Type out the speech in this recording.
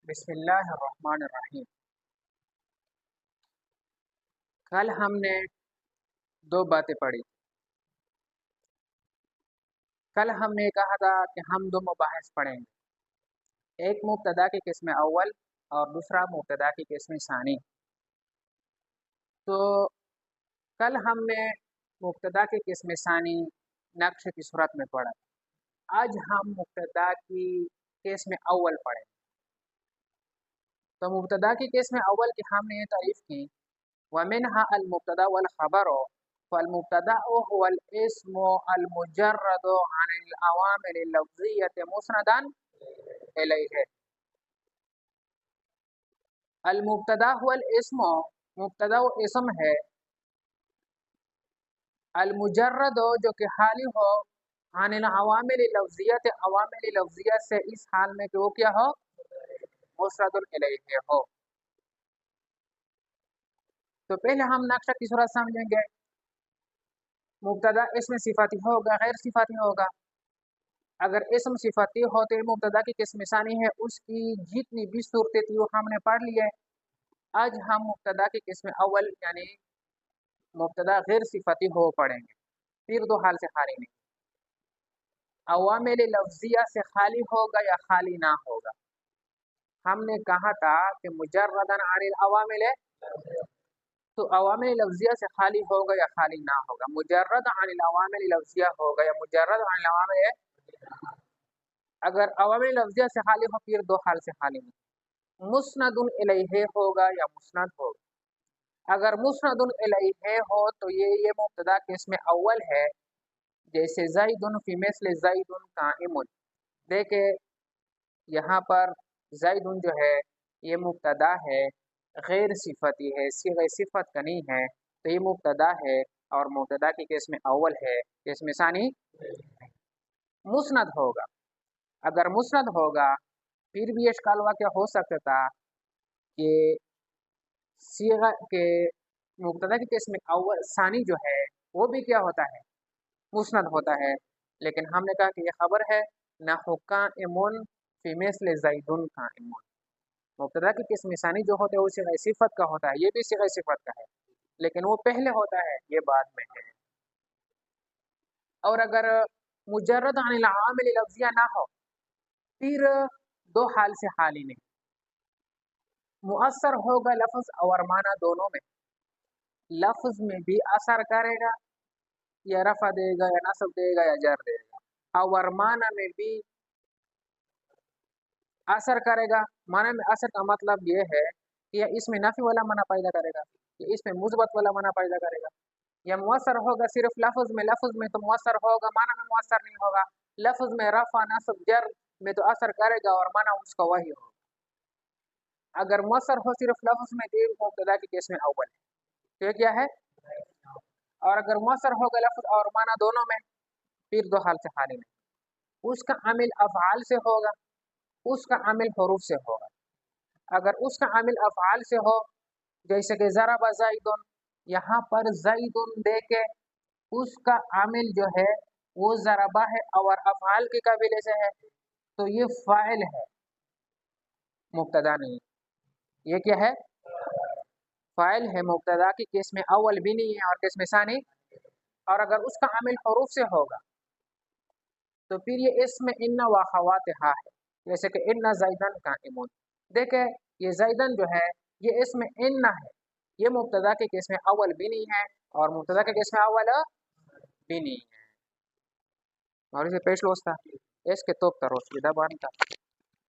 بسم اللہ الرحمن الرحیم۔ کل ہم نے دو باتیں پڑھی۔ کل ہم نے کہا تھا کہ ہم دو مباحث پڑھیں گے، ایک مبتدا کی قسم اول اور دوسرا مبتدا کی قسم ثانی۔ تو کل ہم نے مبتدا کی قسم ثانی نقش کی صورت میں پڑھا، آج ہم مبتدا کی قسم اول پڑھیں۔ تو مبتدا کی قسم اول کی ہم نے یہ تعریف کی، ومنها المبتدا والخبر، فالمبتدا هو الاسم المجرد عن العوامل اللفظية مسندا إليه۔ المبتدا هو الاسم، مبتدا و اسم ہے، المجرد جو کہ خالی ہو، عن العوامل اللفظیت، عوامل لفظیہ سے، اس حال میں کہ وہ کیا ہو، مسند الیہ ہو۔ تو پہلے ہم نقشہ کی صورت سمجھیں گے۔ مبتدا اسم صفاتی ہوگا، غیر صفاتی ہوگا۔ اگر اسم صفاتی ہو تو مبتدا کی قسم ثانی ہے، اس کی جتنی بھی صورتیں تھی وہ ہم نے پڑھ لی ہے۔ آج ہم مبتدا کی قسم اول یعنی مبتدا غیر صفاتی ہو پڑھیں گے، پھر دو حال سے خالی نہیں، عوامل لفظیہ سے خالی ہوگا یا خالی نہ ہوگا۔ ہم نے کہا تھا کہ مجرداً عن العوامل، تو عوامل لفظیہ سے خالی ہوگا یا خالی نہ ہوگا، مجرد عن العوامل لفظیہ ہوگا یا مجرد عن العوامل۔ اگر عوامل لفظیہ سے خالی ہو پھر دو حال سے خالی نہیں، مسند الیہ ہوگا یا مسند ہوگا۔ اگر مسند الیہ ہو تو یہ مبتدا قسم اول ہے، جیسے زید فی مثل زید قائم۔ دیکھیں یہاں پر زید جو ہے یہ مبتدا ہے، غیر صفتی ہے، صیغہ صفت کا نہیں ہے، تو یہ مبتدا ہے اور مبتدا کی قسم اول ہے، قسم ثانی مسند ہوگا۔ اگر مسند ہوگا پھر بھی اشکال واقع ہو سکتا تھا کہ صیغہ کے مبتدا کی قسم اول ثانی جو ہے وہ بھی کیا ہوتا ہے، مسند ہوتا ہے، لیکن ہم نے کہا کہ یہ خبر ہے، نحو قائم فی مثل زید قائم۔ مبتدا کی قسم ثانی جو ہوتا ہے وہ صیغہ صفت کا ہوتا ہے، یہ بھی صیغہ صفت کا ہے، لیکن وہ پہلے ہوتا ہے، یہ بعد میں ہے۔ اور اگر مجرد عن العامل لفظیہ نہ ہو پھر دو حال سے خالی نہیں، مؤثر ہوگا لفظ اور معنی دونوں میں، لفظ میں بھی اثر کرے گا، یا رفع دے گا یا نصب دے گا یا جر دے گا، اور معنی میں بھی اثر کرے گا۔ معنی میں اثر کا مطلب یہ ہے کہ اس میں نفی والا معنی پیدا کرے گا، یا اس میں مثبت والا معنی پیدا کرے گا، یا مؤثر ہوگا صرف لفظ میں تو مؤثر ہوگا، معنی میں مؤثر نہیں ہوگا، لفظ میں رفع نصب جر میں تو اثر کرے گا اور معنی اس کا وہی ہوگا۔ اگر مؤثر ہو صرف لفظ میں تو مبتدا کی قسم اول ہے، تو یہ کیا ہے، اور اگر مؤثر ہوگا لفظ اور معنی دونوں میں پھر دو حال سے خالی نہیں، اس کا عامل افعال سے ہوگا، اس کا عامل حروف سے ہوگا۔ اگر اس کا عامل افعال سے ہو، جیسے کہ ضرب زید، یہاں پر زید دے کے اس کا عامل جو ہے وہ ضربہ ہے اور افعال کے قبیلے سے ہے، تو یہ فاعل ہے، مبتدا نہیں، یہ کیا ہے، فاعل ہے، مبتدا کی قسم اول بھی نہیں ہے اور قسم ثانی۔ اور اگر اس کا عامل حروف سے ہوگا تو پھر یہ اسم ان و اخواتہا ہے، جیسے کہ ان زیدن قائم۔ دیکھیں یہ زیدن جو ہے یہ اسم ان ہے، یہ مبتدا کی قسم اول بھی نہیں ہے اور مبتدا کی قسم اول بھی نہیں ہے۔ اور اسے پیش لوستا اس کے توپ تروس دبان کا